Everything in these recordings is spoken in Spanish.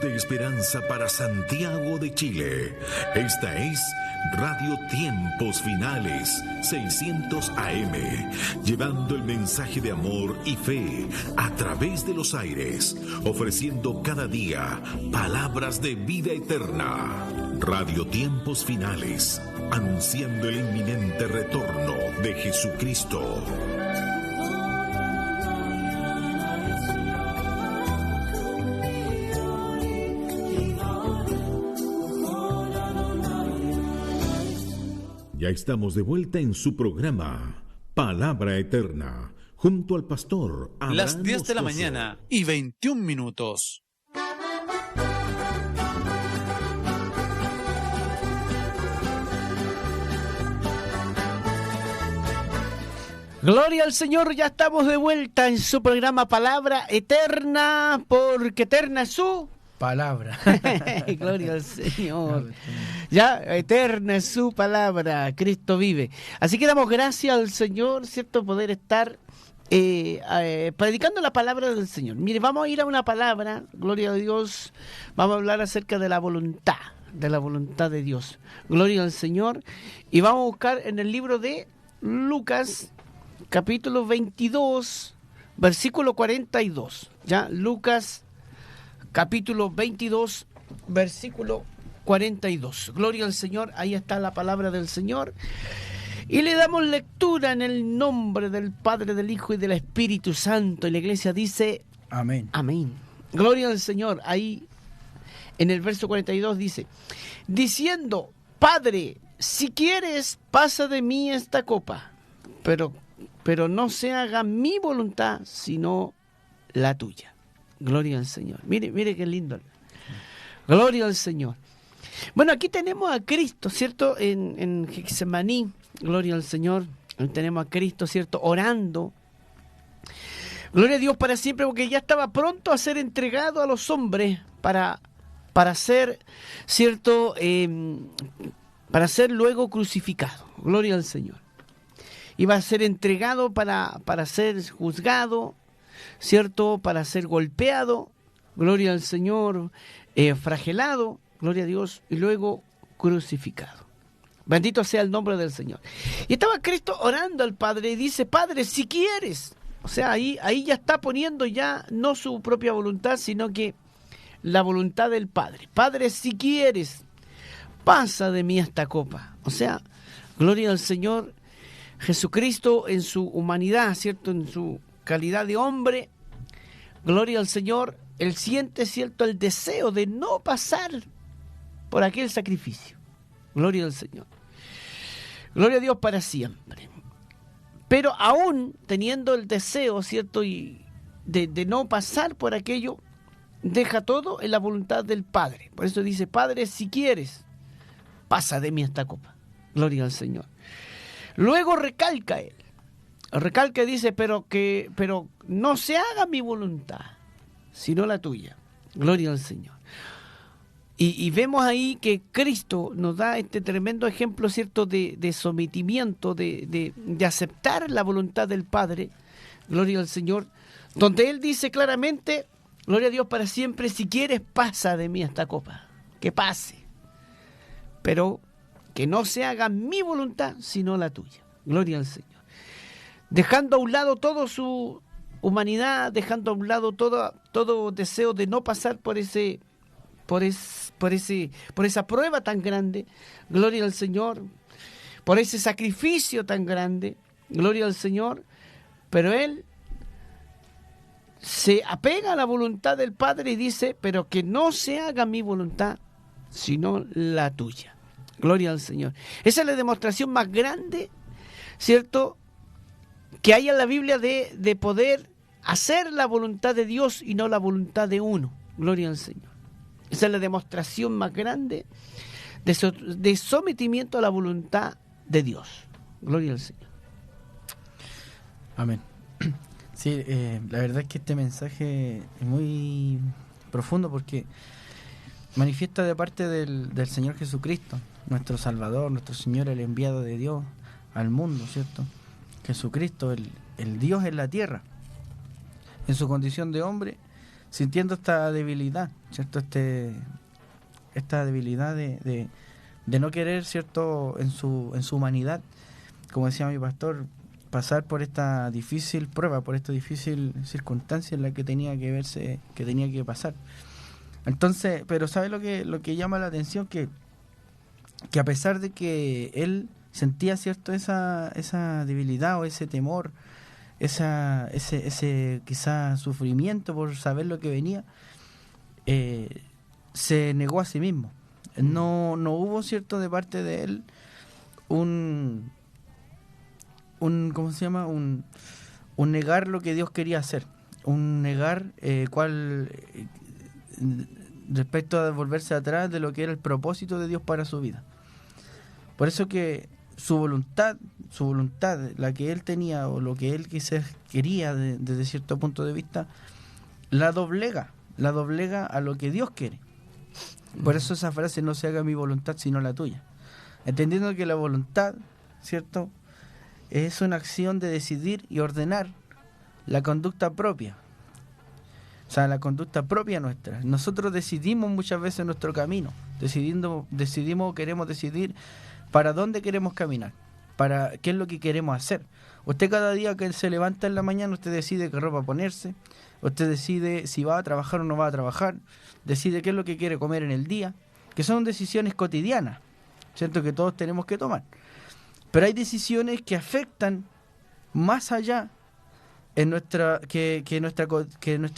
de esperanza para Santiago de Chile. Esta es Radio Tiempos Finales, 600 AM, llevando el mensaje de amor y fe a través de los aires, ofreciendo cada día palabras de vida eterna. Radio Tiempos Finales, anunciando el inminente retorno de Jesucristo. Ya estamos de vuelta en su programa Palabra Eterna, junto al pastor Abraham Las 10 de la Moscoso. mañana y 21 minutos. Gloria al Señor, ya estamos de vuelta en su programa Palabra Eterna, porque eterna es su palabra. Gloria al Señor. Ya, eterna es su palabra, Cristo vive. Así que damos gracias al Señor, ¿cierto? Poder estar predicando la palabra del Señor. Mire, vamos a ir a una palabra, gloria a Dios, vamos a hablar acerca de la voluntad de Dios. Gloria al Señor. Y vamos a buscar en el libro de Lucas, capítulo 22, versículo 42. Ya, Lucas, capítulo 22, versículo 42. Gloria al Señor, ahí está la palabra del Señor. Y le damos lectura en el nombre del Padre, del Hijo y del Espíritu Santo. Y la iglesia dice: Amén. Amén. Gloria al Señor. Ahí en el verso 42 dice: diciendo, Padre, si quieres, pasa de mí esta copa, pero no se haga mi voluntad, sino la tuya. Gloria al Señor. Mire qué lindo. Gloria al Señor. Bueno, aquí tenemos a Cristo, ¿cierto? En Getsemaní, gloria al Señor. Tenemos a Cristo, ¿cierto? Orando. Gloria a Dios para siempre, porque ya estaba pronto a ser entregado a los hombres para ser, ¿cierto? Para ser luego crucificado. Gloria al Señor. Iba a ser entregado para ser juzgado, ¿cierto? Para ser golpeado, gloria al Señor, flagelado, gloria a Dios, y luego crucificado. Bendito sea el nombre del Señor. Y estaba Cristo orando al Padre y dice: Padre, si quieres. O sea, ahí ya está poniendo ya no su propia voluntad, sino que la voluntad del Padre. Padre, si quieres, pasa de mí esta copa. O sea, gloria al Señor. Jesucristo en su humanidad, ¿cierto? En su calidad de hombre, gloria al Señor, Él siente, ¿cierto?, el deseo de no pasar por aquel sacrificio. Gloria al Señor. Gloria a Dios para siempre. Pero aún teniendo el deseo, ¿cierto?, y de no pasar por aquello, deja todo en la voluntad del Padre. Por eso dice: Padre, si quieres, pasa de mí esta copa. Gloria al Señor. Luego recalca él. Recalca y dice: pero no se haga mi voluntad, sino la tuya. Gloria al Señor. Y vemos ahí que Cristo nos da este tremendo ejemplo, ¿cierto?, de sometimiento, de aceptar la voluntad del Padre. Gloria al Señor. Donde Él dice claramente: gloria a Dios para siempre, si quieres, pasa de mí esta copa. Que pase. Pero que no se haga mi voluntad, sino la tuya. Gloria al Señor. Dejando a un lado toda su humanidad, dejando a un lado todo deseo de no pasar por esa prueba tan grande. Gloria al Señor. Por ese sacrificio tan grande. Gloria al Señor. Pero Él se apega a la voluntad del Padre y dice: pero que no se haga mi voluntad, sino la tuya. Gloria al Señor. Esa es la demostración más grande, ¿cierto?, que hay en la Biblia de poder hacer la voluntad de Dios y no la voluntad de uno. Gloria al Señor. Esa es la demostración más grande de sometimiento a la voluntad de Dios. Gloria al Señor. Amén. Sí, la verdad es que este mensaje es muy profundo porque manifiesta de parte del Señor Jesucristo, nuestro Salvador, nuestro Señor, el enviado de Dios al mundo, ¿cierto? Jesucristo, el Dios en la tierra, en su condición de hombre, sintiendo esta debilidad, ¿cierto? Esta debilidad de no querer, ¿cierto?, en su humanidad, como decía mi pastor, pasar por esta difícil prueba, por esta difícil circunstancia en la que tenía que pasar. Entonces, pero ¿sabe lo que llama la atención? Que a pesar de que él sentía, ¿cierto?, esa debilidad o ese temor, ese quizá sufrimiento por saber lo que venía, se negó a sí mismo. No hubo, ¿cierto?, de parte de él un ¿cómo se llama? Un negar lo que Dios quería hacer, un negar respecto a volverse atrás de lo que era el propósito de Dios para su vida. Por eso que su voluntad, la que él tenía o lo que él quería desde cierto punto de vista, la doblega a lo que Dios quiere. Por eso esa frase, no se haga mi voluntad sino la tuya, entendiendo que la voluntad, ¿cierto?, es una acción de decidir y ordenar la conducta propia, o sea, la conducta propia nuestra. Nosotros decidimos muchas veces nuestro camino, queremos decidir para dónde queremos caminar, para qué es lo que queremos hacer. Usted cada día que se levanta en la mañana, usted decide qué ropa ponerse, usted decide si va a trabajar o no va a trabajar, decide qué es lo que quiere comer en el día, que son decisiones cotidianas, ¿cierto?, que todos tenemos que tomar. Pero hay decisiones que afectan más allá en nuestra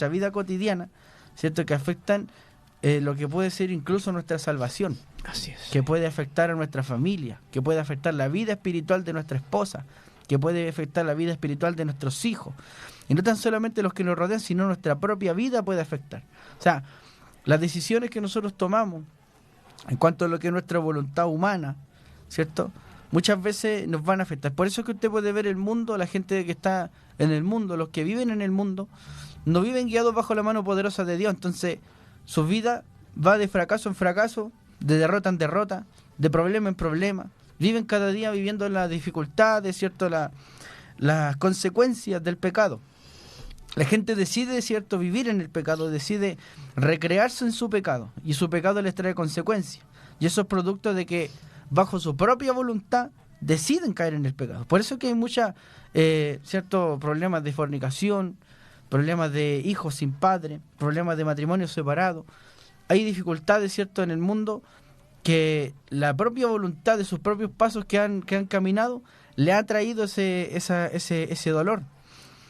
vida cotidiana, ¿cierto?, que afectan lo que puede ser incluso nuestra salvación. Así es. Que puede afectar a nuestra familia, que puede afectar la vida espiritual de nuestra esposa, que puede afectar la vida espiritual de nuestros hijos. Y no tan solamente los que nos rodean, sino nuestra propia vida puede afectar. O sea, las decisiones que nosotros tomamos en cuanto a lo que es nuestra voluntad humana, ¿cierto?, muchas veces nos van a afectar. Por eso es que usted puede ver el mundo, la gente que está en el mundo, los que viven en el mundo, no viven guiados bajo la mano poderosa de Dios. Entonces, su vida va de fracaso en fracaso, de derrota en derrota, de problema en problema. Viven cada día viviendo las dificultades, ¿cierto?, las consecuencias del pecado. La gente decide, ¿cierto?, vivir en el pecado, decide recrearse en su pecado, y su pecado les trae consecuencias. Y eso es producto de que bajo su propia voluntad deciden caer en el pecado. Por eso que hay muchos ciertos problemas de fornicación, problemas de hijos sin padre, problemas de matrimonio separado. Hay dificultades, ¿cierto?, en el mundo que la propia voluntad de sus propios pasos que han caminado le ha traído ese dolor.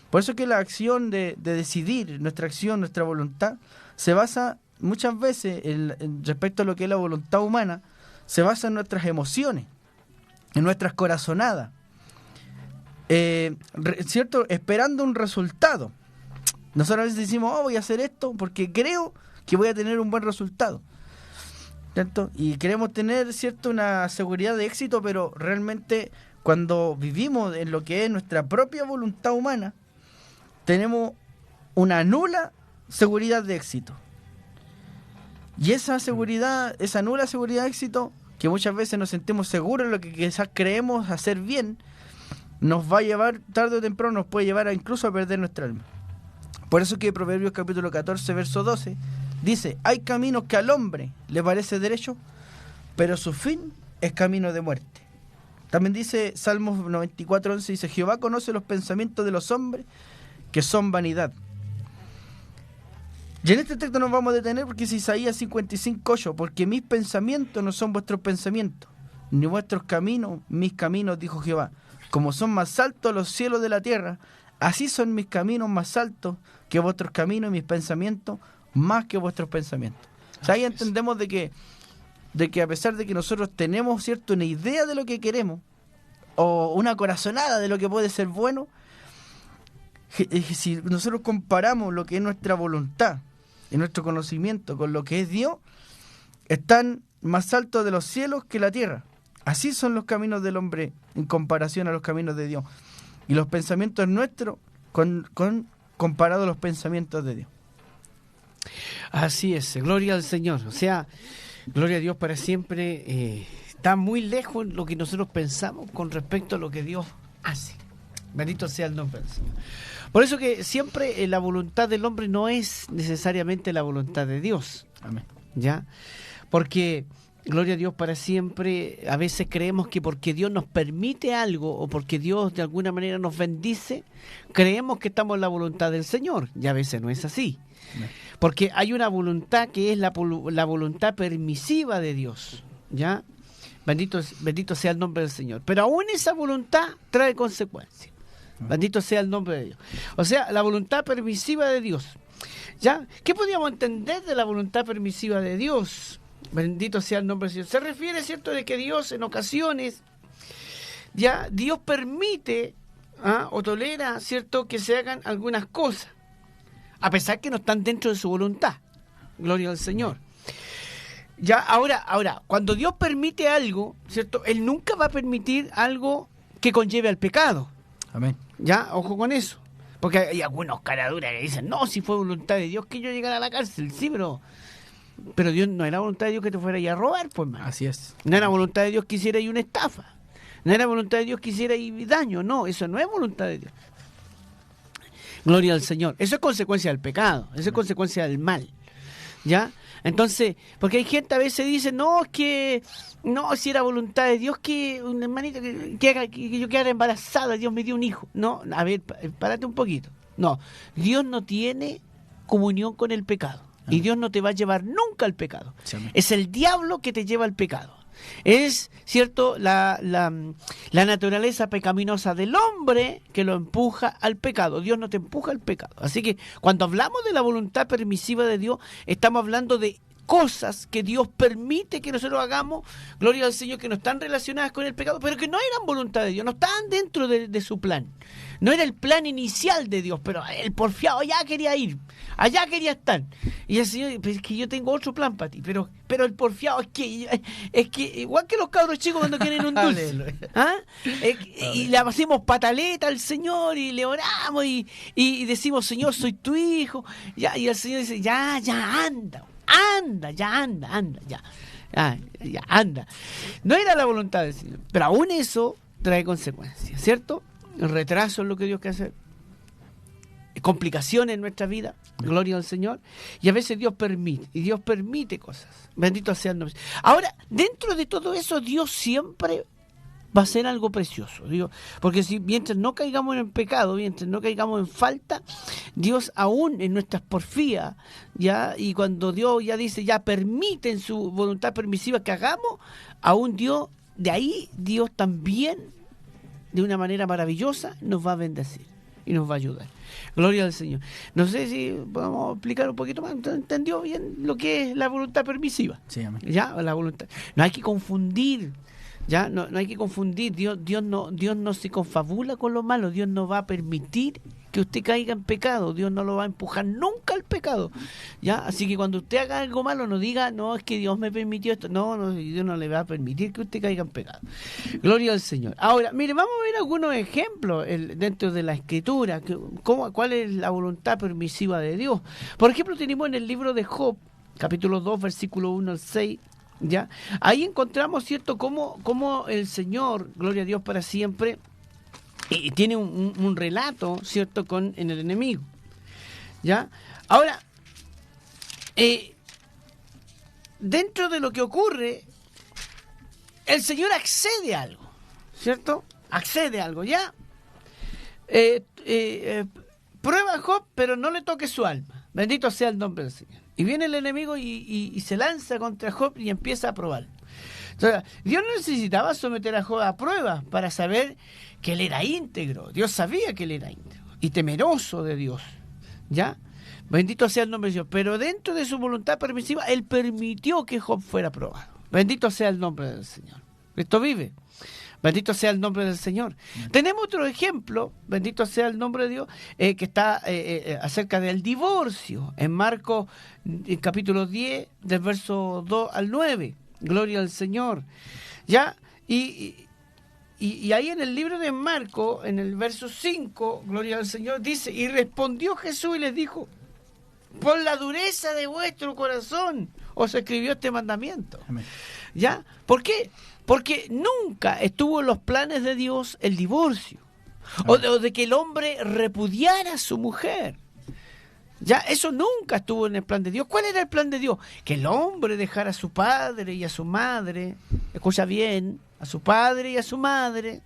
Por eso que la acción de decidir, nuestra acción, nuestra voluntad, se basa muchas veces respecto a lo que es la voluntad humana, se basa en nuestras emociones, en nuestras corazonadas, ¿cierto?, esperando un resultado. Nosotros a veces decimos, voy a hacer esto porque creo que voy a tener un buen resultado, ¿cierto? Y queremos tener, ¿cierto?, una seguridad de éxito, pero realmente cuando vivimos en lo que es nuestra propia voluntad humana, tenemos una nula seguridad de éxito. Y esa seguridad, esa nula seguridad de éxito, que muchas veces nos sentimos seguros en lo que quizás creemos hacer bien, nos va a llevar, tarde o temprano, nos puede llevar incluso a perder nuestra alma. Por eso que Proverbios capítulo 14, verso 12, dice, hay caminos que al hombre le parece derecho, pero su fin es camino de muerte. También dice Salmos 94, 11, dice, Jehová conoce los pensamientos de los hombres, que son vanidad. Y en este texto nos vamos a detener porque es Isaías 55, 8, porque mis pensamientos no son vuestros pensamientos, ni vuestros caminos, mis caminos, dijo Jehová. Como son más altos los cielos de la tierra, así son mis caminos más altos que vuestros caminos y mis pensamientos más que vuestros pensamientos. O sea, ahí entendemos de que a pesar de que nosotros tenemos, ¿cierto?, una idea de lo que queremos, o una corazonada de lo que puede ser bueno, si nosotros comparamos lo que es nuestra voluntad y nuestro conocimiento con lo que es Dios, están más altos de los cielos que la tierra. Así son los caminos del hombre en comparación a los caminos de Dios. Y los pensamientos nuestros comparado a los pensamientos de Dios. Así es, gloria al Señor. O sea, gloria a Dios para siempre. Está muy lejos lo que nosotros pensamos con respecto a lo que Dios hace. Bendito sea el nombre del Señor. Por eso que siempre la voluntad del hombre no es necesariamente la voluntad de Dios. Amén. ¿Ya? Porque, gloria a Dios para siempre, a veces creemos que porque Dios nos permite algo o porque Dios de alguna manera nos bendice, creemos que estamos en la voluntad del Señor. Y a veces no es así. Amén. Porque hay una voluntad que es la voluntad permisiva de Dios. ¿Ya? Bendito sea el nombre del Señor. Pero aún esa voluntad trae consecuencias. Bendito sea el nombre de Dios. O sea, la voluntad permisiva de Dios. ¿Ya? ¿Qué podríamos entender de la voluntad permisiva de Dios? Bendito sea el nombre del Señor. Se refiere, ¿cierto?, de que Dios en ocasiones, ya, Dios permite o tolera, ¿cierto?, que se hagan algunas cosas, a pesar que no están dentro de su voluntad. Gloria al Señor. Ya, ahora, cuando Dios permite algo, ¿cierto?, Él nunca va a permitir algo que conlleve al pecado. Amén. Ya, ojo con eso. Porque hay algunos caraduras que dicen, no, si fue voluntad de Dios que yo llegara a la cárcel. Sí, pero Dios no era voluntad de Dios que te fuera a robar, pues, man. Así es. No era voluntad de Dios que hiciera ahí una estafa. No era voluntad de Dios que hiciera ahí daño. No, eso no es voluntad de Dios. Gloria al Señor. Eso es consecuencia del pecado. Eso es consecuencia del mal. ¿Ya? Entonces, porque hay gente a veces dice, no, es que no, si era voluntad de Dios que un hermanito que yo quedara embarazada, Dios me dio un hijo. No, a ver, párate un poquito. No, Dios no tiene comunión con el pecado. Y Dios no te va a llevar nunca al pecado. Sí, es el diablo que te lleva al pecado. Es, ¿cierto?, la naturaleza pecaminosa del hombre que lo empuja al pecado. Dios no te empuja al pecado. Así que cuando hablamos de la voluntad permisiva de Dios, estamos hablando de cosas que Dios permite que nosotros hagamos, gloria al Señor, que no están relacionadas con el pecado, pero que no eran voluntad de Dios, no estaban dentro de su plan. No era el plan inicial de Dios, pero el porfiado allá quería ir, allá quería estar. Y el Señor, pues es que yo tengo otro plan para ti, pero el porfiado es que igual que los cabros chicos cuando quieren un dulce. ¿Ah? Y le hacemos pataleta al Señor y le oramos y decimos, Señor, soy tu hijo. Ya, y el Señor dice, ya, anda. Anda. No era la voluntad del Señor, pero aún eso trae consecuencias, ¿cierto? El retraso es lo que Dios quiere hacer, complicaciones en nuestra vida, gloria al Señor, y a veces Dios permite cosas. Bendito sea el nombre. Ahora, dentro de todo eso, Dios siempre va a ser algo precioso, digo, porque si mientras no caigamos en pecado, mientras no caigamos en falta, Dios aún en nuestras porfías, ya, y cuando Dios ya dice, ya permite en su voluntad permisiva que hagamos, aún Dios, de ahí Dios también, de una manera maravillosa, nos va a bendecir y nos va a ayudar. Gloria al Señor. No sé si podemos explicar un poquito más. ¿Entendió bien lo que es la voluntad permisiva? Sí, amén. Ya, la voluntad. No hay que confundir. Ya, no hay que confundir. Dios no se confabula con lo malo. Dios no va a permitir que usted caiga en pecado. Dios no lo va a empujar nunca al pecado. Ya, así que cuando usted haga algo malo, no diga, no, es que Dios me permitió esto. No, Dios no le va a permitir que usted caiga en pecado. Gloria al Señor. Ahora, mire, vamos a ver algunos ejemplos dentro de la Escritura. ¿Cuál es la voluntad permisiva de Dios? Por ejemplo, tenemos en el libro de Job, capítulo 2, versículo 1 al 6, ¿ya? Ahí encontramos, ¿cierto?, cómo el Señor, gloria a Dios para siempre, y tiene un relato, ¿cierto?, en el enemigo, ¿ya? Ahora, dentro de lo que ocurre, el Señor accede a algo, ¿cierto? Accede a algo, ¿ya? Prueba a Job, pero no le toque su alma. Bendito sea el nombre del Señor. Y viene el enemigo y se lanza contra Job y empieza a probar. Entonces, Dios no necesitaba someter a Job a pruebas para saber que él era íntegro. Dios sabía que él era íntegro y temeroso de Dios. ¿Ya? Bendito sea el nombre de Dios. Pero dentro de su voluntad permisiva, él permitió que Job fuera probado. Bendito sea el nombre del Señor. Cristo vive. Bendito sea el nombre del Señor. Tenemos otro ejemplo, bendito sea el nombre de Dios, que está acerca del divorcio, en Marcos, en capítulo 10, del verso 2 al 9. Gloria al Señor. ¿Ya? Y ahí en el libro de Marcos, en el verso 5, gloria al Señor, dice, y respondió Jesús y les dijo, por la dureza de vuestro corazón os escribió este mandamiento. Amén. ¿Ya? ¿Por qué? Porque nunca estuvo en los planes de Dios el divorcio. o de que el hombre repudiara a su mujer. Ya, eso nunca estuvo en el plan de Dios. ¿Cuál era el plan de Dios? Que el hombre dejara a su padre y a su madre. Escucha bien, a su padre y a su madre.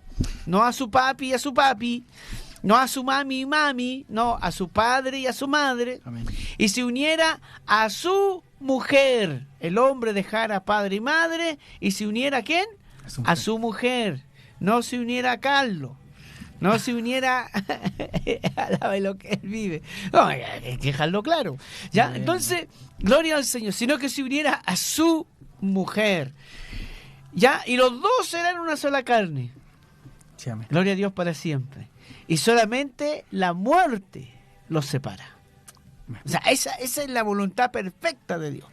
No a su papi y a su papi. No a su mami y mami. No, a su padre y a su madre. Amén. Y se uniera a su mujer. El hombre dejara a padre y madre y se uniera ¿a quién? A su mujer. No se uniera a Carlos. No se uniera a lo que él vive. No, hay que dejarlo claro. ¿Ya? Entonces, gloria al Señor. Sino que se uniera a su mujer. ¿Ya? Y los dos serán una sola carne. Sí, amén. Gloria a Dios para siempre. Y solamente la muerte los separa. O sea, esa es la voluntad perfecta de Dios.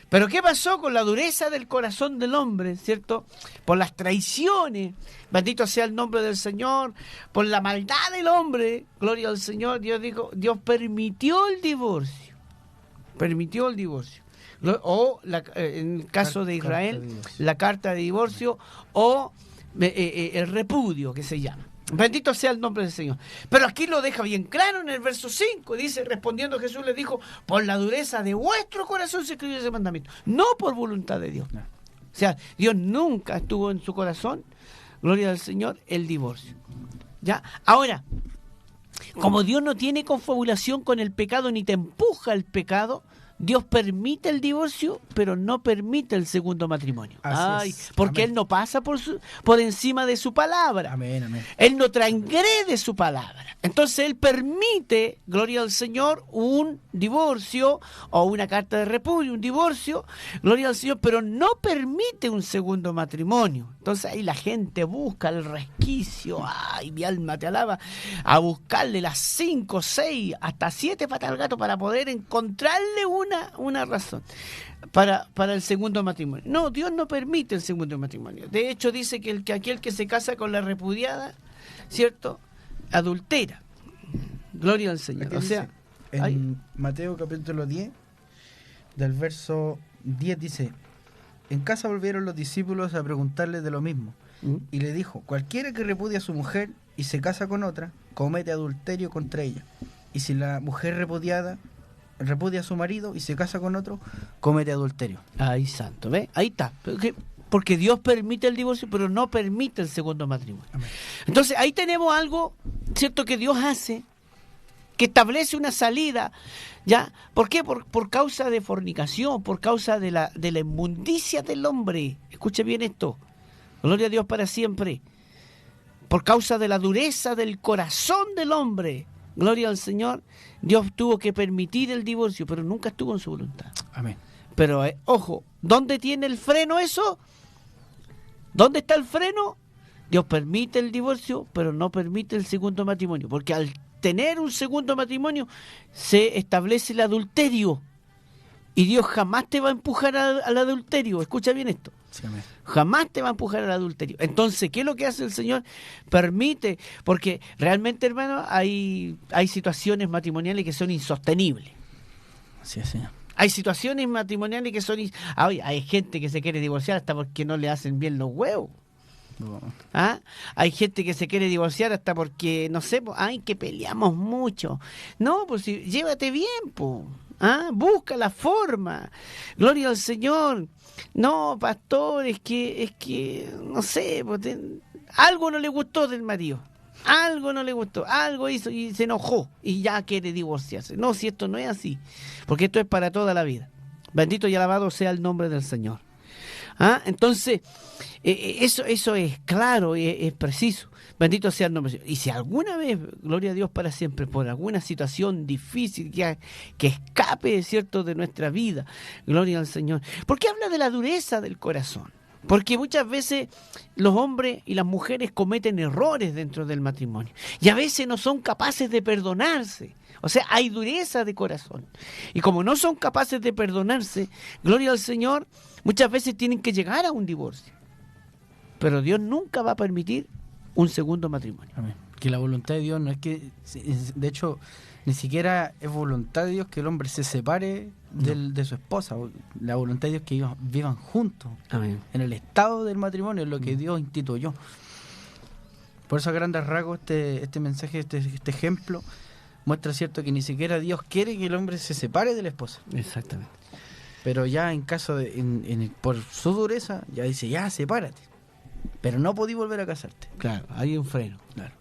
Pero ¿qué pasó con la dureza del corazón del hombre, cierto? Por las traiciones, bendito sea el nombre del Señor, por la maldad del hombre, gloria al Señor, Dios permitió el divorcio. Permitió el divorcio. O en el caso de Israel, la carta de divorcio o el repudio, que se llama. Bendito sea el nombre del Señor. Pero aquí lo deja bien claro en el verso 5. Dice, respondiendo Jesús les dijo, por la dureza de vuestro corazón se escribió ese mandamiento. No por voluntad de Dios. No. O sea, Dios nunca estuvo en su corazón, gloria al Señor, el divorcio. ¿Ya? Ahora, como Dios no tiene confabulación con el pecado ni te empuja al pecado, Dios permite el divorcio, pero no permite el segundo matrimonio. Así es. Porque Amén. Él no pasa por encima de su palabra. Amén, amén. Él no transgrede su palabra. Entonces Él permite, gloria al Señor, un divorcio o una carta de repudio, un divorcio, gloria al Señor, pero no permite un segundo matrimonio. Entonces ahí la gente busca el resquicio, ay, mi alma te alaba, a buscarle las 5, 6, hasta 7 patas al gato para poder encontrarle una razón para el segundo matrimonio. No, Dios no permite el segundo matrimonio. De hecho dice que aquel que se casa con la repudiada, ¿cierto?, adultera. Gloria al Señor. Aquí O sea, dice, hay- en Mateo capítulo 10, del verso 10 dice, en casa volvieron los discípulos a preguntarle de lo mismo. Y le dijo, cualquiera que repudia a su mujer y se casa con otra, comete adulterio contra ella. Y si la mujer repudia a su marido y se casa con otro, comete adulterio. Ay, santo, ¿ves? Ahí está. Porque Dios permite el divorcio, pero no permite el segundo matrimonio. Amén. Entonces, ahí tenemos algo, ¿cierto?, que Dios hace, que establece una salida, ¿ya? ¿Por qué? Por causa de fornicación, por causa de la inmundicia del hombre. Escuche bien esto. Gloria a Dios para siempre. Por causa de la dureza del corazón del hombre. Gloria al Señor. Dios tuvo que permitir el divorcio, pero nunca estuvo en su voluntad. Amén. Pero, ojo, ¿dónde tiene el freno eso? ¿Dónde está el freno? Dios permite el divorcio, pero no permite el segundo matrimonio. Porque al tener un segundo matrimonio, se establece el adulterio. Y Dios jamás te va a empujar al adulterio. Escucha bien esto. Sí, amén. Jamás te va a empujar al adulterio. Entonces, ¿qué es lo que hace el Señor? Permite, porque realmente, hermano, hay situaciones matrimoniales que son insostenibles. Así es, Señor. Hay situaciones matrimoniales que son... Hay gente que se quiere divorciar hasta porque no le hacen bien los huevos. ¿Ah? Hay gente que se quiere divorciar hasta porque, no sé, que peleamos mucho. No, pues llévate bien, po. ¿Ah? Busca la forma. Gloria al Señor. No, pastor, es que no sé, pues, algo no le gustó del marido. Algo no le gustó, algo hizo y se enojó y ya quiere divorciarse. No, si esto no es así, porque esto es para toda la vida. Bendito y alabado sea el nombre del Señor. ¿Ah? Entonces, eso es claro, es preciso. Bendito sea el nombre del Señor. Y si alguna vez, gloria a Dios para siempre, por alguna situación difícil que escape, ¿cierto?, de nuestra vida, gloria al Señor. ¿Por qué habla de la dureza del corazón? Porque muchas veces los hombres y las mujeres cometen errores dentro del matrimonio y a veces no son capaces de perdonarse. O sea, hay dureza de corazón. Y como no son capaces de perdonarse, gloria al Señor, muchas veces tienen que llegar a un divorcio. Pero Dios nunca va a permitir un segundo matrimonio. Amén. Que la voluntad de Dios no es que, de hecho, ni siquiera es voluntad de Dios que el hombre se separe de su esposa. La voluntad de Dios es que ellos vivan juntos. Amén. En el estado del matrimonio es lo que Dios instituyó. Por eso a grandes rasgos este mensaje, este ejemplo, muestra cierto que ni siquiera Dios quiere que el hombre se separe de la esposa. Exactamente. Pero ya en caso de, por su dureza, ya dice, ya, sepárate. Pero no podí volver a casarte. Claro, hay un freno. Claro.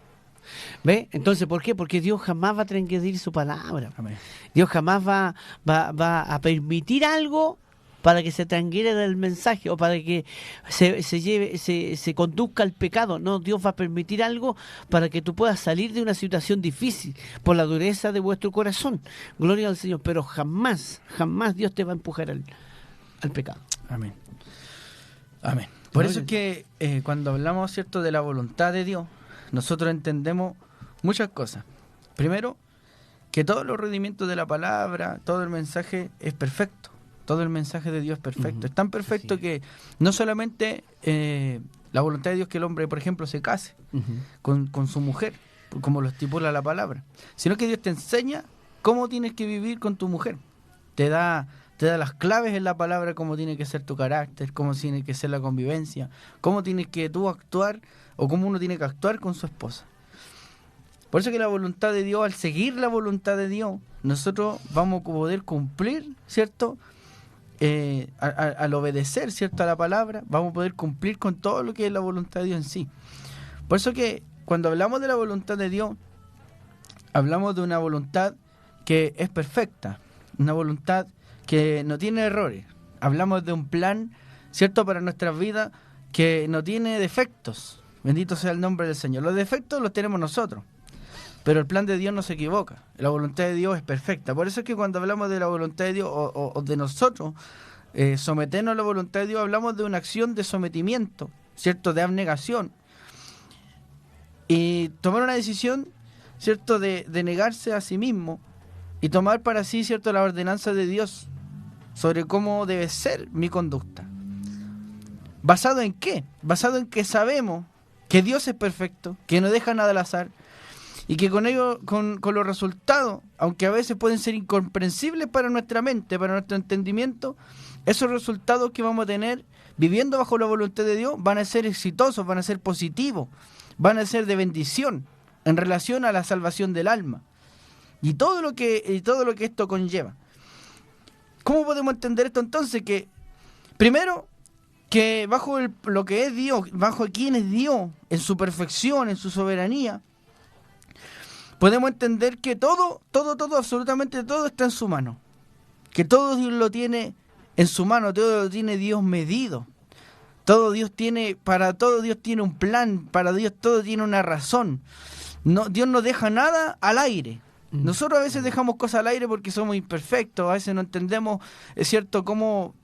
¿Ve? Entonces, ¿por qué? Porque Dios jamás va a transgredir su palabra. Amén. Dios jamás va a permitir algo para que se transgreda el mensaje o para que se conduzca al pecado. No, Dios va a permitir algo para que tú puedas salir de una situación difícil por la dureza de vuestro corazón. Gloria al Señor. Pero jamás Dios te va a empujar al pecado. Amén. Amén. Por eso es que cuando hablamos, ¿cierto?, de la voluntad de Dios, nosotros entendemos muchas cosas. Primero, que todos los rudimientos de la palabra, todo el mensaje es perfecto. Todo el mensaje de Dios es perfecto. Es tan perfecto que no solamente la voluntad de Dios que el hombre, por ejemplo, se case con su mujer, como lo estipula la palabra, sino que Dios te enseña cómo tienes que vivir con tu mujer. Te da las claves en la palabra, cómo tiene que ser tu carácter, cómo tiene que ser la convivencia, cómo tienes que tú actuar o cómo uno tiene que actuar con su esposa. Por eso que la voluntad de Dios, al seguir la voluntad de Dios, nosotros vamos a poder cumplir, ¿cierto?, al obedecer, ¿cierto?, a la palabra, vamos a poder cumplir con todo lo que es la voluntad de Dios en sí. Por eso que cuando hablamos de la voluntad de Dios, hablamos de una voluntad que es perfecta, una voluntad que no tiene errores. Hablamos de un plan, ¿cierto?, para nuestras vidas que no tiene defectos. Bendito sea el nombre del Señor. Los defectos los tenemos nosotros, pero el plan de Dios no se equivoca. La voluntad de Dios es perfecta. Por eso es que cuando hablamos de la voluntad de Dios o de nosotros someternos a la voluntad de Dios, hablamos de una acción de sometimiento, ¿cierto?, de abnegación. Y tomar una decisión, ¿cierto?, de negarse a sí mismo y tomar para sí, ¿cierto?, la ordenanza de Dios sobre cómo debe ser mi conducta. ¿Basado en qué? Basado en que sabemos que Dios es perfecto, que no deja nada al azar, y que con ello, con los resultados, aunque a veces pueden ser incomprensibles para nuestra mente, para nuestro entendimiento, esos resultados que vamos a tener viviendo bajo la voluntad de Dios van a ser exitosos, van a ser positivos, van a ser de bendición en relación a la salvación del alma y todo lo que esto conlleva. ¿Cómo podemos entender esto entonces? Que primero, que bajo lo que es Dios, bajo quién es Dios, en su perfección, en su soberanía, podemos entender que todo, absolutamente todo está en su mano. Que todo Dios lo tiene en su mano, todo lo tiene Dios medido. Para todo Dios tiene un plan, para Dios todo tiene una razón. Dios no deja nada al aire. Nosotros a veces dejamos cosas al aire porque somos imperfectos, a veces no entendemos, es cierto, cómo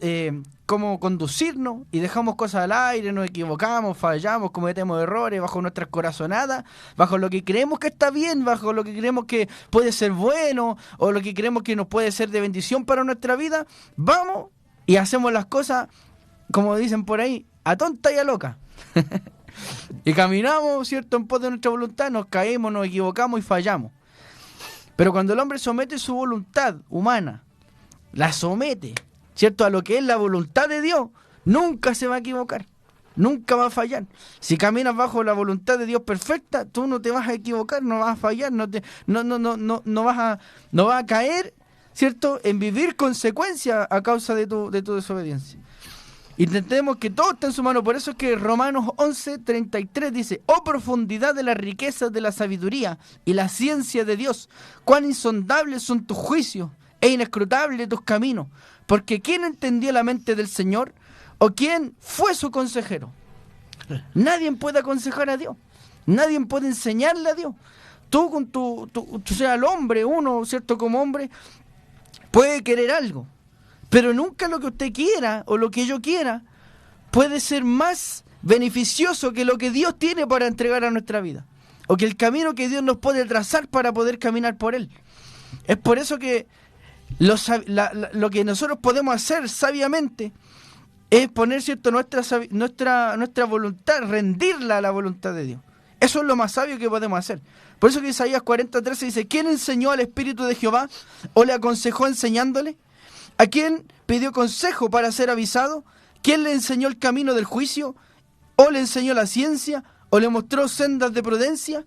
conducirnos y dejamos cosas al aire, nos equivocamos, fallamos, cometemos errores bajo nuestras corazonadas, bajo lo que creemos que está bien, bajo lo que creemos que puede ser bueno o lo que creemos que nos puede ser de bendición para nuestra vida. Vamos y hacemos las cosas, como dicen por ahí, a tonta y a loca. Y caminamos, ¿cierto?, en pos de nuestra voluntad, nos caemos, nos equivocamos y fallamos. Pero cuando el hombre somete su voluntad humana, la somete, ¿cierto?, a lo que es la voluntad de Dios, nunca se va a equivocar, nunca va a fallar. Si caminas bajo la voluntad de Dios perfecta, tú no te vas a equivocar, no vas a fallar, no vas a caer, ¿cierto?, en vivir consecuencias a causa de tu desobediencia. Intentemos que todo esté en su mano. Por eso es que Romanos 11:33 dice: oh profundidad de las riquezas de la sabiduría y la ciencia de Dios, cuán insondables son tus juicios e inescrutables tus caminos, porque ¿quién entendió la mente del Señor? ¿O quién fue su consejero? Nadie puede aconsejar a Dios, nadie puede enseñarle a Dios. Tú con o sea, el hombre, uno, ¿cierto?, como hombre puede querer algo, pero nunca lo que usted quiera o lo que yo quiera puede ser más beneficioso que lo que Dios tiene para entregar a nuestra vida, o que el camino que Dios nos puede trazar para poder caminar por él. Es por eso que lo que nosotros podemos hacer sabiamente es poner, ¿cierto?, nuestra voluntad, rendirla a la voluntad de Dios. Eso es lo más sabio que podemos hacer. Por eso que Isaías 40:13 dice: ¿quién enseñó al Espíritu de Jehová o le aconsejó enseñándole? ¿A quién pidió consejo para ser avisado? ¿Quién le enseñó el camino del juicio? ¿O le enseñó la ciencia? o le mostró sendas de prudencia?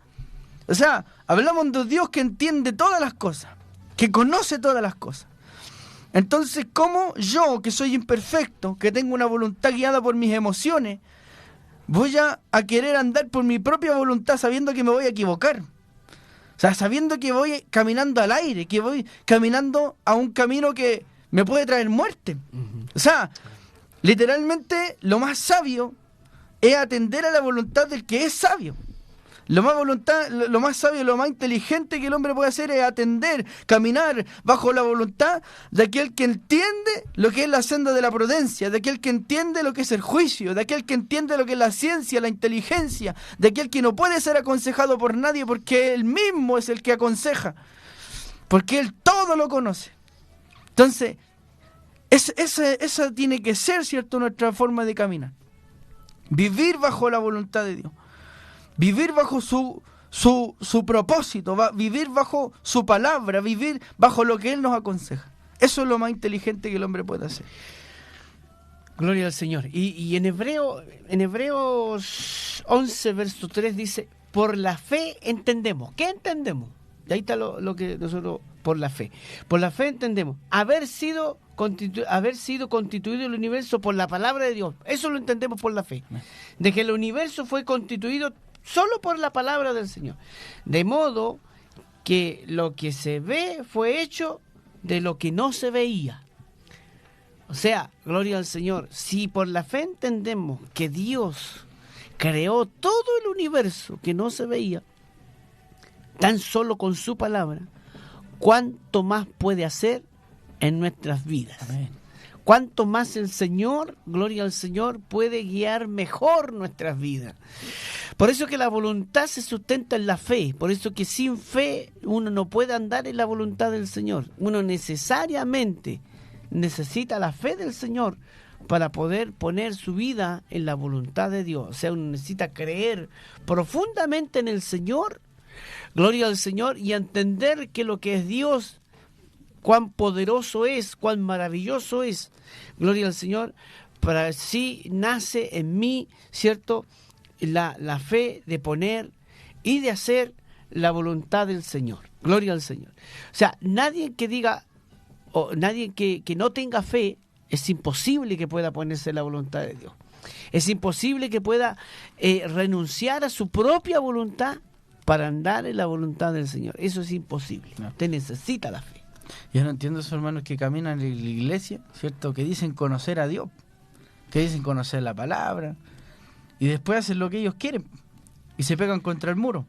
O sea, hablamos de un Dios que entiende todas las cosas, que conoce todas las cosas. Entonces, ¿cómo yo, que soy imperfecto, que tengo una voluntad guiada por mis emociones, voy a querer andar por mi propia voluntad sabiendo que me voy a equivocar? O sea, sabiendo que voy caminando al aire, que voy caminando a un camino que me puede traer muerte. O sea, literalmente lo más sabio es atender a la voluntad del que es sabio. Lo más sabio, lo más inteligente que el hombre puede hacer es atender, caminar bajo la voluntad de aquel que entiende lo que es la senda de la prudencia, de aquel que entiende lo que es el juicio, de aquel que entiende lo que es la ciencia, la inteligencia, de aquel que no puede ser aconsejado por nadie porque él mismo es el que aconseja, porque él todo lo conoce. Entonces, esa tiene que ser, ¿cierto?, nuestra forma de caminar. Vivir bajo la voluntad de Dios. Vivir bajo su propósito, vivir bajo su palabra, vivir bajo lo que Él nos aconseja. Eso es lo más inteligente que el hombre puede hacer. Gloria al Señor. Y en Hebreos 11, verso 3 dice, por la fe entendemos. ¿Qué entendemos? Y ahí está lo que nosotros, por la fe. Por la fe entendemos haber sido constituido el universo por la palabra de Dios. Eso lo entendemos por la fe. De que el universo fue constituido solo por la palabra del Señor. De modo que lo que se ve fue hecho de lo que no se veía. O sea, gloria al Señor, si por la fe entendemos que Dios creó todo el universo que no se veía, tan solo con su palabra, ¿cuánto más puede hacer en nuestras vidas? Amén. ¿Cuánto más el Señor, gloria al Señor, puede guiar mejor nuestras vidas? Por eso que la voluntad se sustenta en la fe. Por eso que sin fe uno no puede andar en la voluntad del Señor. Uno necesariamente necesita la fe del Señor para poder poner su vida en la voluntad de Dios. O sea, uno necesita creer profundamente en el Señor, gloria al Señor, y entender que lo que es Dios, cuán poderoso es, cuán maravilloso es, gloria al Señor, para así nace en mí, ¿cierto?, la fe de poner y de hacer la voluntad del Señor. Gloria al Señor. O sea, nadie que diga, o nadie que no tenga fe, es imposible que pueda ponerse en la voluntad de Dios. Es imposible que pueda renunciar a su propia voluntad para andar en la voluntad del Señor. Eso es imposible. No. Usted necesita la fe. Yo no entiendo esos hermanos que caminan en la iglesia, ¿cierto?, que dicen conocer a Dios, que dicen conocer la palabra, y después hacen lo que ellos quieren y se pegan contra el muro.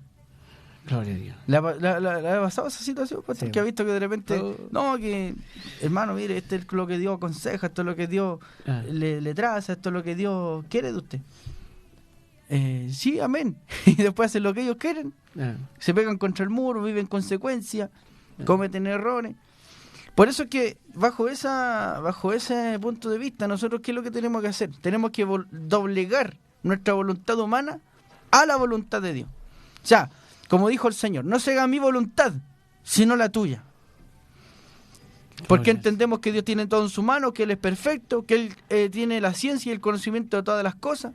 Gloria a Dios. ¿Le ha pasado esa situación? Pues, sí. Que ha visto que de repente, no, que hermano, mire, esto es lo que Dios aconseja, esto es lo que Dios le traza, esto es lo que Dios quiere de usted. Sí, amén. Y después hacen lo que ellos quieren, se pegan contra el muro, viven consecuencias, cometen errores. Por eso es que bajo ese punto de vista, nosotros, ¿qué es lo que tenemos que hacer? Tenemos que doblegar nuestra voluntad humana a la voluntad de Dios. O sea, como dijo el Señor, no se haga mi voluntad, sino la tuya. Porque entendemos que Dios tiene todo en su mano, que Él es perfecto, que Él tiene la ciencia y el conocimiento de todas las cosas.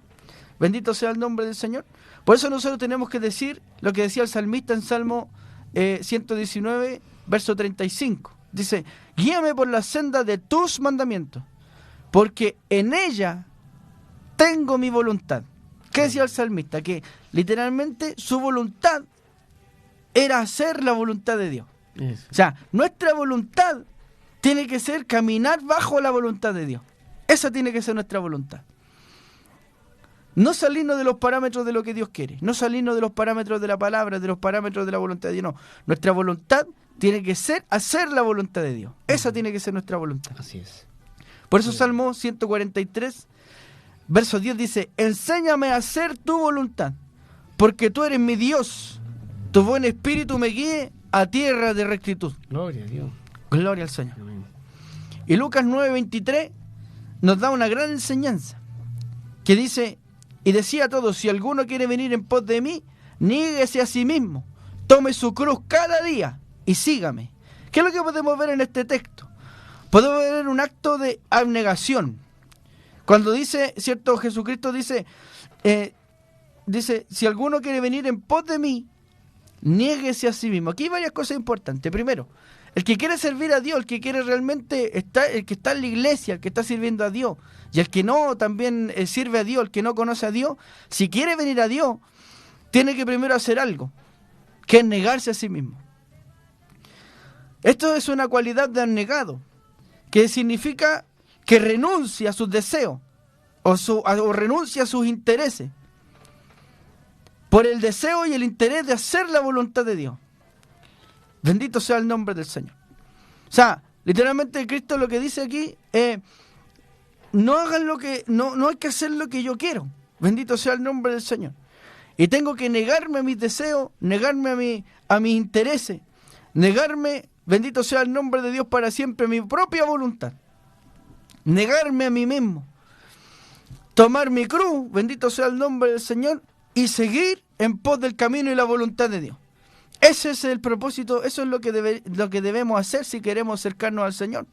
Bendito sea el nombre del Señor. Por eso nosotros tenemos que decir lo que decía el salmista en Salmo 119, verso 35. Dice, guíame por la senda de tus mandamientos, porque en ella tengo mi voluntad. ¿Qué decía el salmista? Que literalmente su voluntad era hacer la voluntad de Dios. Eso. O sea, nuestra voluntad tiene que ser caminar bajo la voluntad de Dios. Esa tiene que ser nuestra voluntad. No salirnos de los parámetros de lo que Dios quiere, no salirnos de los parámetros de la palabra, de los parámetros de la voluntad de Dios, no. Nuestra voluntad tiene que ser hacer la voluntad de Dios. Esa tiene que ser nuestra voluntad. Así es. Por eso Salmo 143, verso 10 dice, enséñame a hacer tu voluntad, porque tú eres mi Dios. Tu buen espíritu me guíe a tierra de rectitud. Gloria a Dios. Gloria al Señor. Amén. Y Lucas 9:23 nos da una gran enseñanza, que dice, y decía a todos, si alguno quiere venir en pos de mí, niéguese a sí mismo, tome su cruz cada día y sígame. ¿Qué es lo que podemos ver en este texto? Podemos ver un acto de abnegación. Cuando dice, ¿cierto? Jesucristo dice, dice, si alguno quiere venir en pos de mí, niéguese a sí mismo. Aquí hay varias cosas importantes. Primero, el que quiere servir a Dios, el que quiere realmente el que está en la iglesia, el que está sirviendo a Dios, y el que no también sirve a Dios, el que no conoce a Dios, si quiere venir a Dios, tiene que primero hacer algo, que es negarse a sí mismo. Esto es una cualidad de abnegado, que significa que renuncia a sus deseos o renuncia a sus intereses por el deseo y el interés de hacer la voluntad de Dios. Bendito sea el nombre del Señor. O sea, literalmente Cristo lo que dice aquí es, no hagan lo que, no hay que hacer lo que yo quiero. Bendito sea el nombre del Señor. Y tengo que negarme a mis deseos, negarme a mis intereses, negarme, bendito sea el nombre de Dios para siempre, mi propia voluntad. Negarme a mí mismo. Tomar mi cruz, bendito sea el nombre del Señor, y seguir en pos del camino y la voluntad de Dios. Ese es el propósito, eso es lo que debemos hacer si queremos acercarnos al Señor.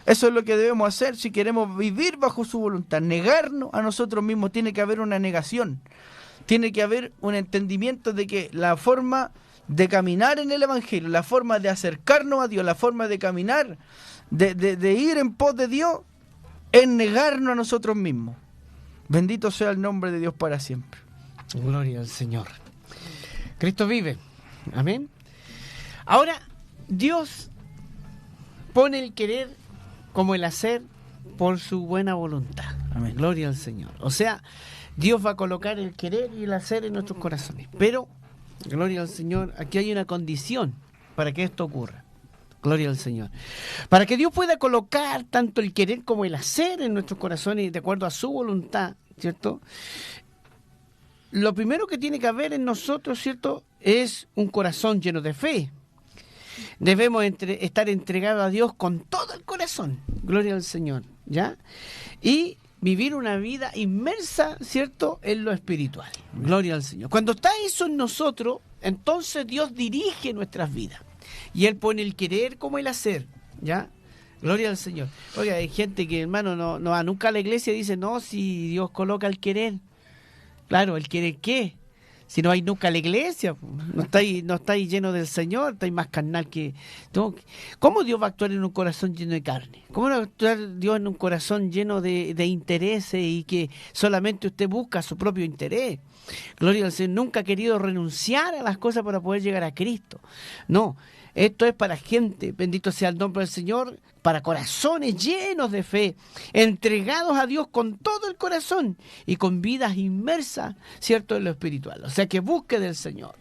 Eso es lo que debemos hacer si queremos vivir bajo su voluntad. Negarnos a nosotros mismos. Tiene que haber una negación. Tiene que haber un entendimiento de que la forma de caminar en el Evangelio, la forma de acercarnos a Dios, la forma de caminar, de ir en pos de Dios, es negarnos a nosotros mismos. Bendito sea el nombre de Dios para siempre. Gloria al Señor. Cristo vive. Amén. Ahora, Dios pone el querer como el hacer por su buena voluntad. Amén. Gloria al Señor. O sea, Dios va a colocar el querer y el hacer en nuestros corazones. Pero, gloria al Señor, aquí hay una condición para que esto ocurra. Gloria al Señor. Para que Dios pueda colocar tanto el querer como el hacer en nuestros corazones de acuerdo a su voluntad, ¿cierto? Lo primero que tiene que haber en nosotros, ¿cierto?, es un corazón lleno de fe. Debemos estar entregados a Dios con todo el corazón. Gloria al Señor, ¿ya? Y vivir una vida inmersa, ¿cierto?, en lo espiritual. Gloria al Señor. Cuando está eso en nosotros, entonces Dios dirige nuestras vidas. Y Él pone el querer como el hacer, ¿ya? Gloria al Señor. Oiga, hay gente que, hermano, no va nunca a la iglesia y dice, no, si Dios coloca el querer. Claro, ¿el querer qué? Si no hay nunca la iglesia, no estáis lleno del Señor, estáis más carnal que... No. ¿Cómo Dios va a actuar en un corazón lleno de carne? ¿Cómo va a actuar Dios en un corazón lleno de intereses y que solamente usted busca su propio interés? Gloria al Señor, nunca ha querido renunciar a las cosas para poder llegar a Cristo. No, esto es para gente, bendito sea el nombre del Señor, para corazones llenos de fe, entregados a Dios con todo el corazón y con vidas inmersas, ¿cierto?, en lo espiritual. O sea, que busque del Señor.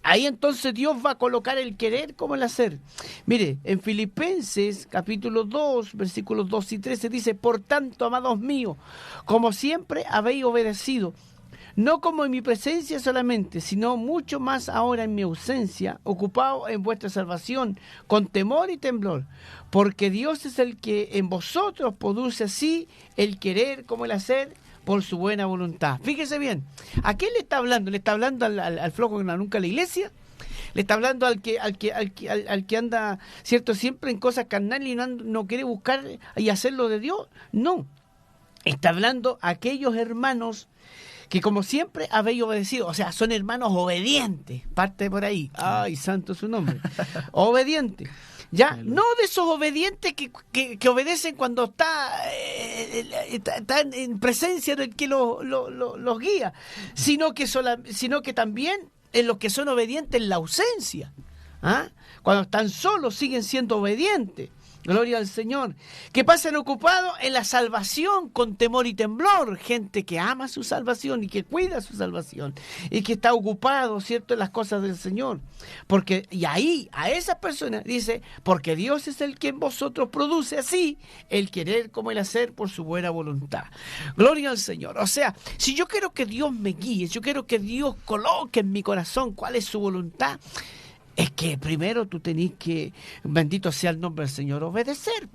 Ahí entonces Dios va a colocar el querer como el hacer. Mire, en Filipenses capítulo 2, versículos 2 y 13 dice, por tanto, amados míos, como siempre habéis obedecido, no como en mi presencia solamente, sino mucho más ahora en mi ausencia, ocupado en vuestra salvación, con temor y temblor, porque Dios es el que en vosotros produce así el querer como el hacer por su buena voluntad. Fíjese bien, ¿a quién le está hablando? ¿Le está hablando al flojo que no nunca a la iglesia? ¿Le está hablando al que anda, cierto, siempre en cosas carnales y no quiere buscar y hacerlo de Dios? No, está hablando a aquellos hermanos que como siempre habéis obedecido, o sea, son hermanos obedientes, parte por ahí, ay, santo su nombre, obedientes, ya, no de esos obedientes que obedecen cuando está en presencia del que los guía, sino que también en los que son obedientes en la ausencia, ¿ah? Cuando están solos siguen siendo obedientes. Gloria al Señor. Que pasen ocupados en la salvación con temor y temblor. Gente que ama su salvación y que cuida su salvación. Y que está ocupado, ¿cierto?, en las cosas del Señor. Y ahí, a esas personas, dice, porque Dios es el que en vosotros produce así el querer como el hacer por su buena voluntad. Gloria al Señor. O sea, si yo quiero que Dios me guíe, yo quiero que Dios coloque en mi corazón cuál es su voluntad, es que primero tú tenés que, bendito sea el nombre del Señor, obedecer.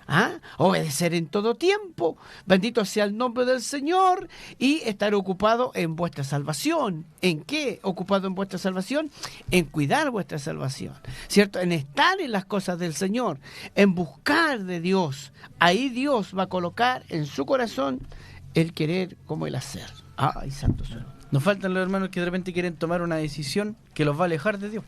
¿Ah? Obedecer en todo tiempo, bendito sea el nombre del Señor, y estar ocupado en vuestra salvación. ¿En qué? Ocupado en vuestra salvación, en cuidar vuestra salvación, ¿cierto? En estar en las cosas del Señor, en buscar de Dios. Ahí Dios va a colocar en su corazón el querer como el hacer. Ay, santo Señor. Nos faltan los hermanos que de repente quieren tomar una decisión que los va a alejar de Dios.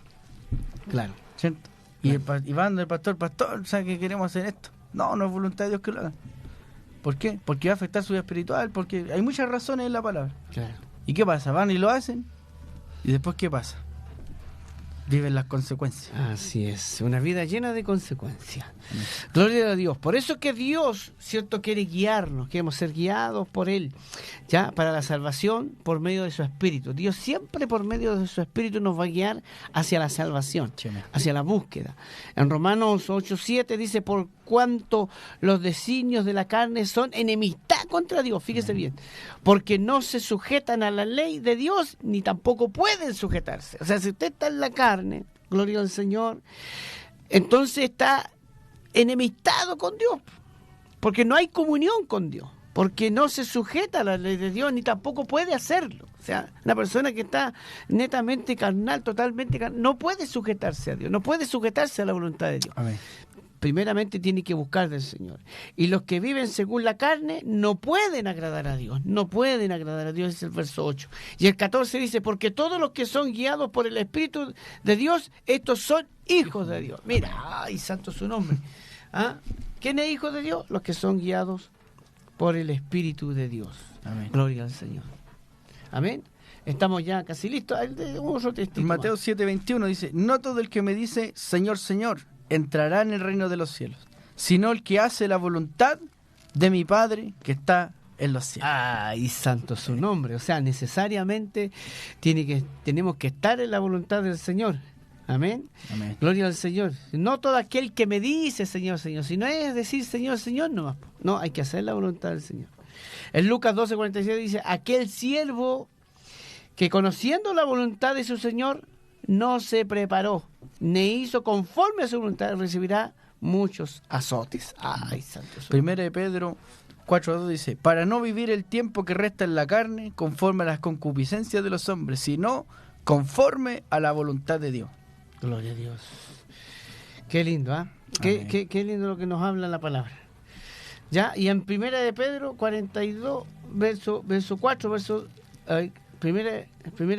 Claro. ¿Cierto? Y van del pastor, ¿sabe que queremos hacer esto? No es voluntad de Dios que lo hagan. ¿Por qué? Porque va a afectar su vida espiritual, porque hay muchas razones en la palabra. Claro. ¿Y qué pasa? Van y lo hacen, y después ¿qué pasa? Viven las consecuencias. Así es, una vida llena de consecuencias. Gloria a Dios. Por eso que Dios, cierto, quiere guiarnos, queremos ser guiados por Él, ya, para la salvación por medio de su Espíritu. Dios siempre por medio de su Espíritu nos va a guiar hacia la salvación, hacia la búsqueda. En Romanos 8:7 dice, por cuanto los designios de la carne son enemistad contra Dios, fíjese bien, porque no se sujetan a la ley de Dios, ni tampoco pueden sujetarse. O sea, si usted está en la carne, gloria al Señor, entonces está enemistado con Dios, porque no hay comunión con Dios, porque no se sujeta a la ley de Dios, ni tampoco puede hacerlo. O sea, una persona que está netamente carnal, totalmente carnal, no puede sujetarse a Dios, no puede sujetarse a la voluntad de Dios. Amén. Primeramente tiene que buscar del Señor. Y los que viven según la carne no pueden agradar a Dios. No pueden agradar a Dios, es el verso 8. Y el 14 dice, porque todos los que son guiados por el Espíritu de Dios, estos son hijos de Dios. Mira, ay, santo su nombre. ¿Ah? ¿Quién es hijo de Dios? Los que son guiados por el Espíritu de Dios. Amén. Gloria al Señor. Amén. Estamos ya casi listos. En Mateo 7:21 dice, no todo el que me dice, Señor, Señor, entrará en el reino de los cielos, sino el que hace la voluntad de mi Padre que está en los cielos. Ay, santo su nombre. O sea, necesariamente tenemos que estar en la voluntad del Señor. Amén. Amén. Gloria al Señor. No todo aquel que me dice Señor, Señor, sino es decir Señor, Señor, no. No, hay que hacer la voluntad del Señor. En Lucas 12:47 dice, aquel siervo que conociendo la voluntad de su Señor no se preparó, ni hizo conforme a su voluntad, recibirá muchos azotes. Ay, santo. Primera de Pedro 4:2 dice, para no vivir el tiempo que resta en la carne, conforme a las concupiscencias de los hombres, sino conforme a la voluntad de Dios. Gloria a Dios. Qué lindo, ¿ah? Qué lindo lo que nos habla la palabra. Ya, y en Primera de Pedro 42, verso 4, Primera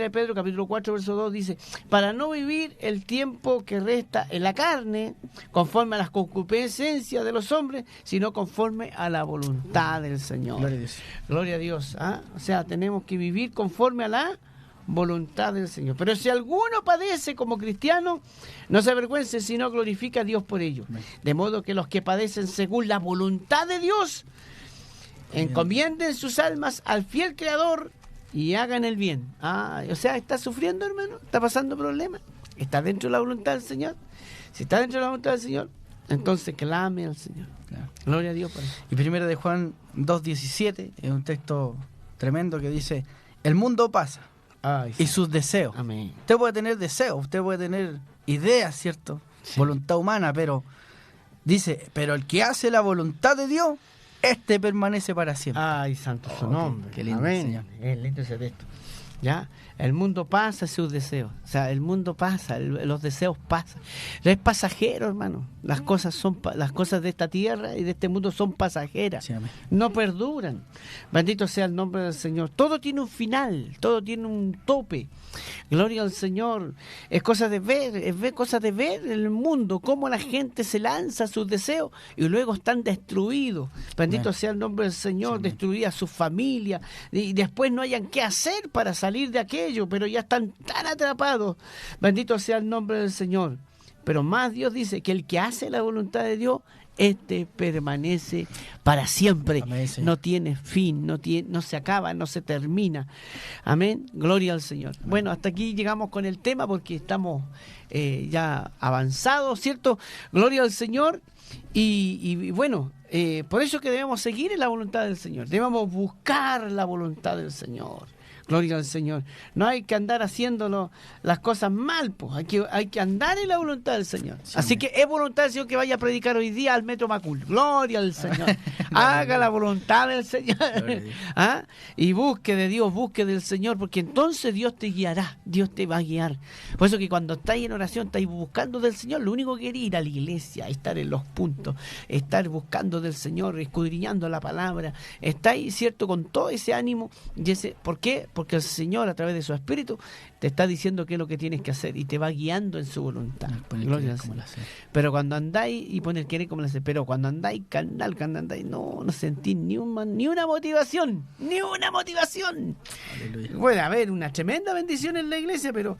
de Pedro, capítulo 4, verso 2, dice, para no vivir el tiempo que resta en la carne, conforme a las concupiscencias de los hombres, sino conforme a la voluntad del Señor. Gloria a Dios. Gloria a Dios. ¿Ah? O sea, tenemos que vivir conforme a la voluntad del Señor. Pero si alguno padece como cristiano, no se avergüence, sino glorifica a Dios por ello. De modo que los que padecen según la voluntad de Dios, encomienden sus almas al fiel Creador, y hagan el bien. O sea, ¿está sufriendo, hermano? ¿Está pasando problemas? ¿Está dentro de la voluntad del Señor? Si está dentro de la voluntad del Señor, entonces clame al Señor. Claro. Gloria a Dios por eso. Y Primera de Juan 2:17 es un texto tremendo que dice, el mundo pasa y sus deseos. Amén. Usted puede tener deseos, usted puede tener ideas, ¿cierto? Sí. Voluntad humana, pero dice, pero el que hace la voluntad de Dios, este permanece para siempre. Ay, santo su nombre. Qué lindo, amén. Señor. Es lindo ese texto. ¿Ya? El mundo pasa sus deseos. O sea, el mundo pasa, los deseos pasan. Es pasajero, hermano. Las cosas de esta tierra y de este mundo son pasajeras. Sí, amén. No perduran. Bendito sea el nombre del Señor. Todo tiene un final, todo tiene un tope. Gloria al Señor. Es cosa de ver, cosa de ver en el mundo, cómo la gente se lanza a sus deseos y luego están destruidos. Bendito sea el nombre del Señor, sí, destruida su familia y después no hayan qué hacer para salir de aquello, pero ya están tan atrapados. Bendito sea el nombre del Señor. Pero más Dios dice que el que hace la voluntad de Dios, este permanece para siempre. Amén, no tiene fin, no se acaba, no se termina. Amén. Gloria al Señor. Amén. Bueno, hasta aquí llegamos con el tema porque estamos ya avanzados, ¿cierto? Gloria al Señor. Y bueno, por eso que debemos seguir en la voluntad del Señor. Debemos buscar la voluntad del Señor. Gloria al Señor. No hay que andar haciéndolo las cosas mal, pues. Hay que andar en la voluntad del Señor. Sí, Así amén. que es voluntad del Señor que vaya a predicar hoy día al Metro Macul. Gloria al Señor. Haga la voluntad del Señor. Gloria a Dios. ¿Ah? Y busque de Dios, busque del Señor, porque entonces Dios te guiará. Dios te va a guiar. Por eso que cuando estáis en oración, estáis buscando del Señor, lo único que queréis ir a la iglesia, estar en los puntos, estar buscando del Señor, escudriñando la palabra. Estáis, ¿cierto?, con todo ese ánimo. Y ese, ¿por qué? Porque el Señor, a través de su Espíritu, te está diciendo qué es lo que tienes que hacer y te va guiando en su voluntad. Gloria al Señor. Pero cuando andáis, y pone el querer como la hace, pero cuando andáis carnal, cuando andáis, no sentís ni una motivación, ni una motivación. Aleluya. Puede haber una tremenda bendición en la iglesia, pero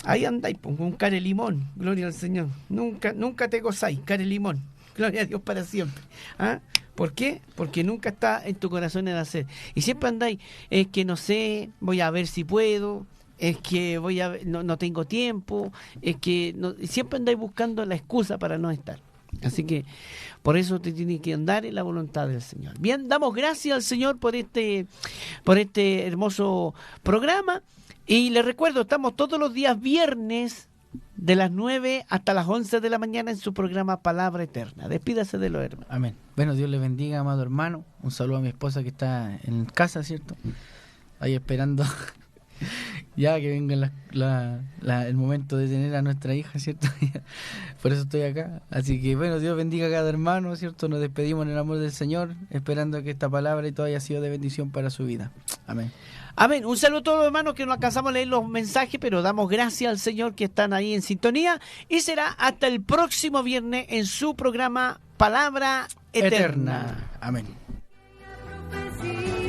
ahí andáis con un care limón. Gloria al Señor. Nunca te gozáis, care limón. Gloria a Dios para siempre. ¿Ah? ¿Por qué? Porque nunca está en tu corazón el hacer. Y siempre andáis, es que no sé, voy a ver si puedo, es que no tengo tiempo, es que siempre andáis buscando la excusa para no estar. Así que por eso te tienes que andar en la voluntad del Señor. Bien, damos gracias al Señor por este hermoso programa. Y les recuerdo, estamos todos los días viernes de las 9 hasta las 11 de la mañana en su programa Palabra Eterna. Despídase de los hermanos. Amén. Bueno, Dios le bendiga, amado hermano. Un saludo a mi esposa que está en casa, ¿cierto? Ahí esperando ya que venga el momento de tener a nuestra hija, ¿cierto? Por eso estoy acá. Así que, bueno, Dios bendiga a cada hermano, ¿cierto? Nos despedimos en el amor del Señor, esperando que esta palabra y todo haya sido de bendición para su vida. Amén. Amén. Un saludo a todos los hermanos que no alcanzamos a leer los mensajes, pero damos gracias al Señor que están ahí en sintonía. Y será hasta el próximo viernes en su programa Palabra Eterna. Amén. Sí.